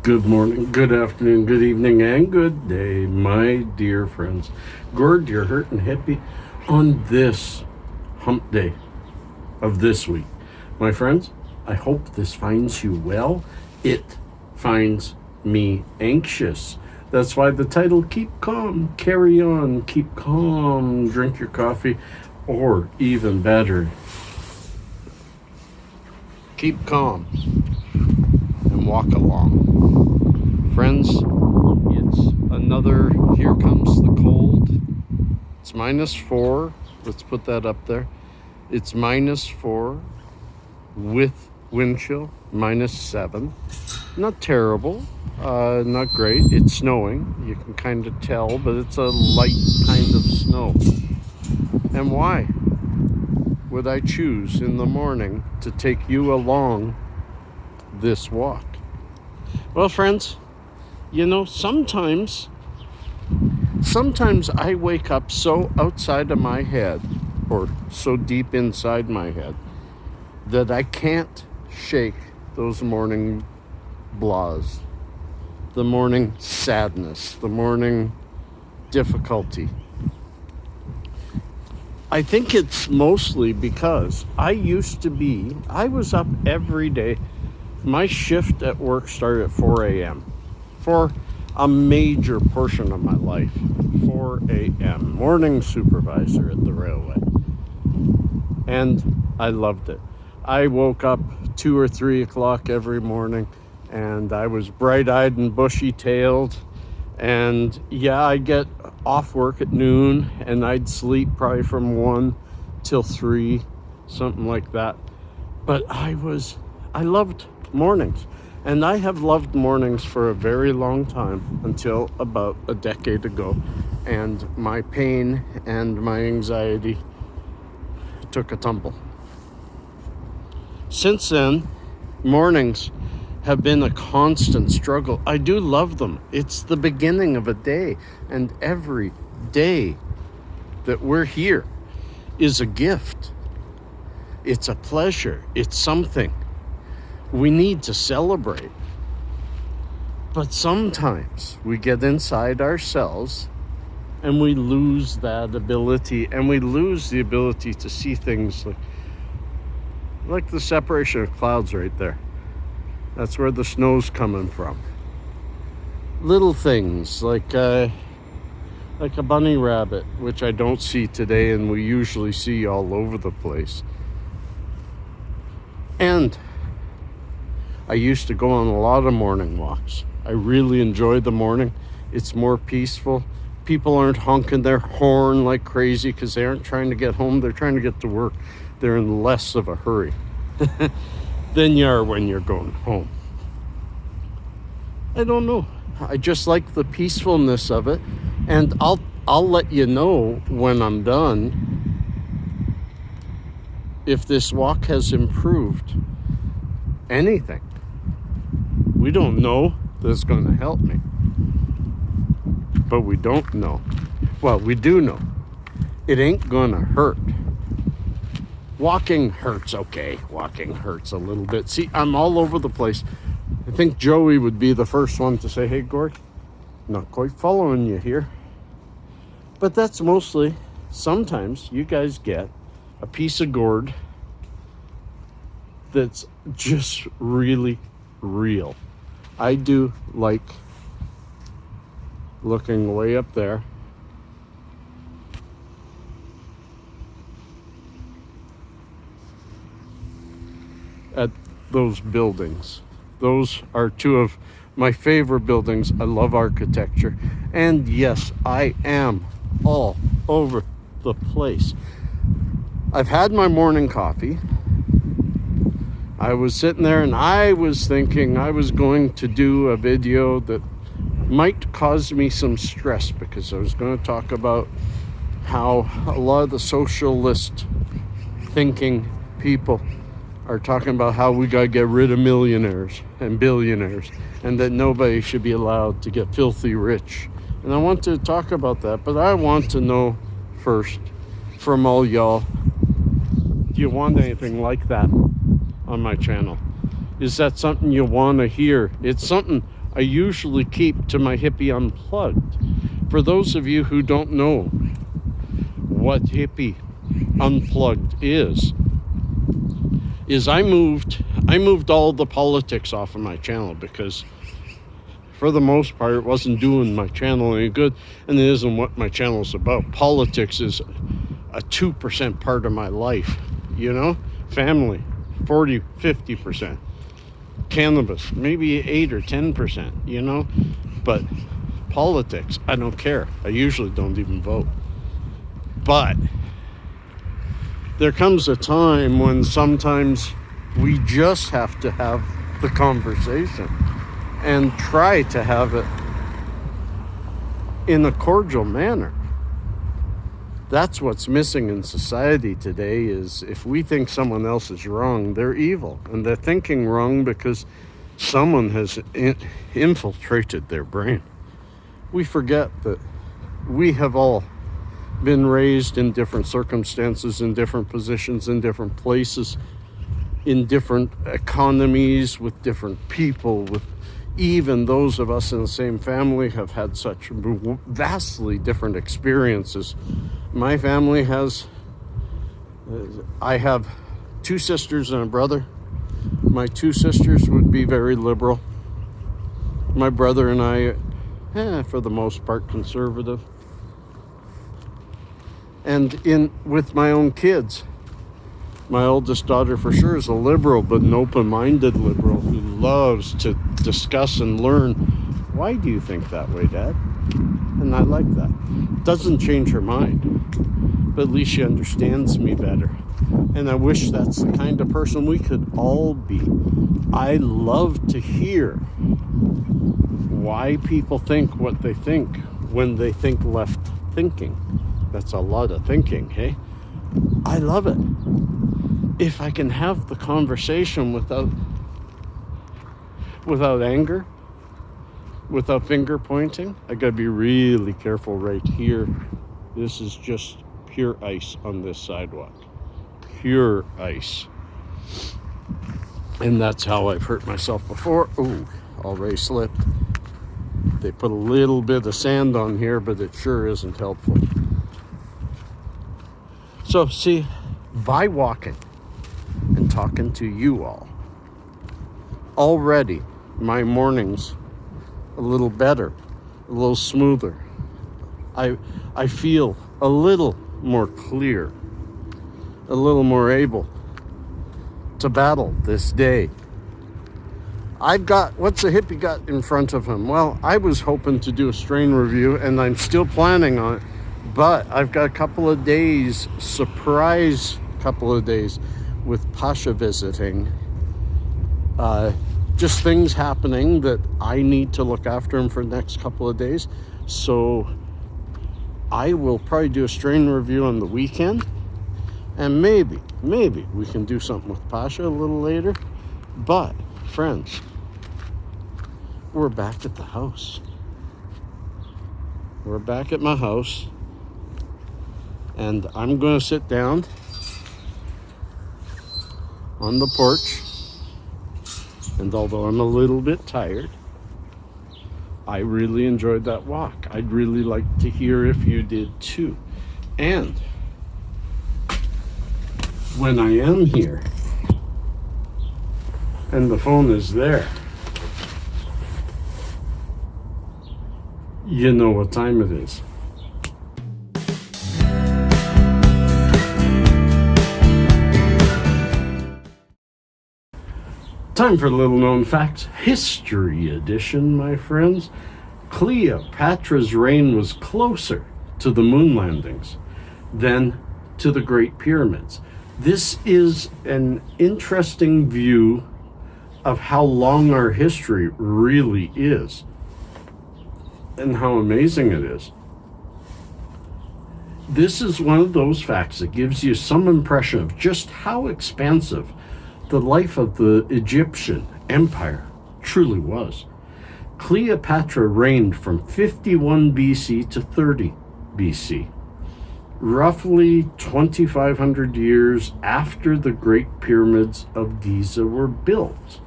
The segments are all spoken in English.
Good morning, good afternoon, good evening, and good day, my dear friends. Gord, you're hurt and happy on this hump day of this week. My friends, I hope this finds you well. It finds me anxious. That's why the title, Keep Calm, Carry On, Keep Calm, Drink Your Coffee, or even better, keep calm and walk along. Friends, it's another, here comes the cold. It's -4. Let's put that up there. It's -4 with wind chill, -7. Not terrible, not great. It's snowing. You can kind of tell, but it's a light kind of snow. And why would I choose in the morning to take you along this walk? Well, friends, you know, sometimes I wake up so outside of my head, or so deep inside my head, that I can't shake those morning blahs, the morning sadness, the morning difficulty. I think it's mostly because I was up every day. My shift at work started at 4 a.m. for a major portion of my life. 4 a.m. morning supervisor at the railway. And I loved it. I woke up 2 or 3 o'clock every morning, and I was bright-eyed and bushy-tailed. And yeah, I'd get off work at noon, and I'd sleep probably from 1 till 3, something like that. But I loved mornings. And I have loved mornings for a very long time, until about a decade ago. And my pain and my anxiety took a tumble. Since then, mornings have been a constant struggle. I do love them. It's the beginning of a day. And every day that we're here is a gift. It's a pleasure. It's something we need to celebrate. But sometimes we get inside ourselves and we lose that ability, and we lose the ability to see things like the separation of clouds right there. That's where the snow's coming from. Little things like a bunny rabbit, which I don't see today and we usually see all over the place. And I used to go on a lot of morning walks. I really enjoy the morning. It's more peaceful. People aren't honking their horn like crazy because they aren't trying to get home. They're trying to get to work. They're in less of a hurry than you are when you're going home. I don't know. I just like the peacefulness of it. And I'll let you know when I'm done if this walk has improved anything. We don't know that it's going to help me. But we don't know. Well, we do know. It ain't going to hurt. Walking hurts, okay. Walking hurts a little bit. See, I'm all over the place. I think Joey would be the first one to say, hey, Gord, not quite following you here. But that's mostly, sometimes you guys get a piece of gourd that's just really real. I do like looking way up there at those buildings. Those are two of my favorite buildings. I love architecture. And yes, I am all over the place. I've had my morning coffee. I was sitting there and I was thinking I was going to do a video that might cause me some stress, because I was going to talk about how a lot of the socialist thinking people are talking about how we got to get rid of millionaires and billionaires, and that nobody should be allowed to get filthy rich. And I want to talk about that, but I want to know first from all y'all, do you want anything like that on my channel? Is that something you want to hear? It's something I usually keep to my Hippie Unplugged. For those of you who don't know what Hippie Unplugged is I moved all the politics off of my channel because for the most part it wasn't doing my channel any good, and it isn't what my channel is about. Politics is a 2% part of my life, you know? Family, 40-50%. Cannabis, maybe 8 or 10%, you know? But politics, I don't care. I usually don't even vote. But there comes a time when sometimes we just have to have the conversation and try to have it in a cordial manner. That's what's missing in society today, is if we think someone else is wrong, they're evil. And they're thinking wrong because someone has infiltrated their brain. We forget that we have all been raised in different circumstances, in different positions, in different places, in different economies, with different people, with even those of us in the same family have had such vastly different experiences. My family has, I have 2 sisters and a brother. My 2 sisters would be very liberal. My brother and I, for the most part, conservative. And with my own kids, my oldest daughter for sure is a liberal, but an open-minded liberal who loves to discuss and learn. Why do you think that way, Dad? And I like that. Doesn't change her mind, but at least she understands me better. And I wish that's the kind of person we could all be. I love to hear why people think what they think when they think left thinking. That's a lot of thinking, hey? I love it. If I can have the conversation without anger, without finger pointing. I gotta be really careful right here. This is just pure ice on this sidewalk. Pure ice. And that's how I've hurt myself before. Ooh, already slipped. They put a little bit of sand on here, but it sure isn't helpful. So see, by walking and talking to you all, already my mornings a little better, a little smoother. I feel a little more clear, a little more able to battle this day. What's a hippie got in front of him? Well, I was hoping to do a strain review, and I'm still planning on it. But I've got a couple of days, surprise couple of days with Pasha visiting. Just things happening that I need to look after him for the next couple of days. So I will probably do a strain review on the weekend. And maybe we can do something with Pasha a little later. But, friends, we're back at the house. We're back at my house. And I'm going to sit down on the porch. And although I'm a little bit tired, I really enjoyed that walk. I'd really like to hear if you did too. And when I am here and the phone is there, you know what time it is. Time for little known facts, history edition, my friends. Cleopatra's reign was closer to the moon landings than to the Great Pyramids. This is an interesting view of how long our history really is and how amazing it is. This is one of those facts that gives you some impression of just how expansive the life of the Egyptian empire truly was. Cleopatra reigned from 51 BC to 30 BC, roughly 2,500 years after the Great Pyramids of Giza were built.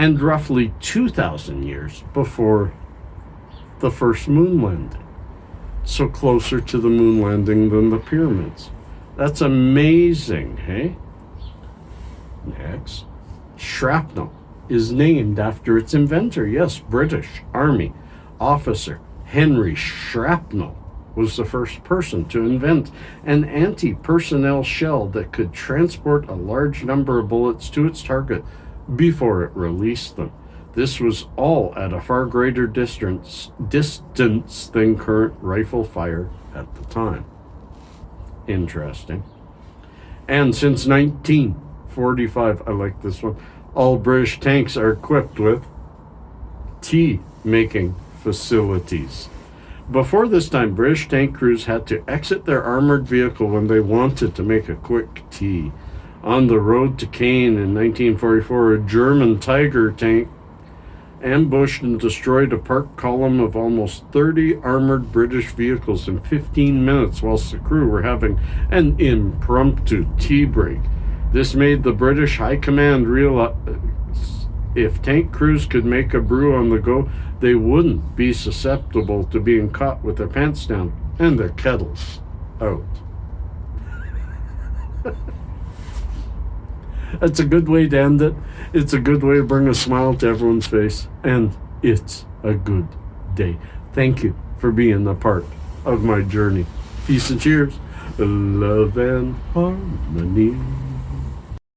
and roughly 2,000 years before the first moon landing. So closer to the moon landing than the pyramids. That's amazing, hey? Next. Shrapnel is named after its inventor. Yes, British Army officer Henry Shrapnel was the first person to invent an anti-personnel shell that could transport a large number of bullets to its target before it released them. This was all at a far greater distance than current rifle fire at the time. Interesting. And since 1945, I like this one, all British tanks are equipped with tea-making facilities. Before this time, British tank crews had to exit their armored vehicle when they wanted to make a quick tea. On the road to Caen in 1944, a German Tiger tank ambushed and destroyed a parked column of almost 30 armored British vehicles in 15 minutes whilst the crew were having an impromptu tea break. This made the British High Command realize if tank crews could make a brew on the go, they wouldn't be susceptible to being caught with their pants down and their kettles out. That's a good way to end it. It's a good way to bring a smile to everyone's face. And it's a good day. Thank you for being a part of my journey. Peace and cheers. Love and harmony.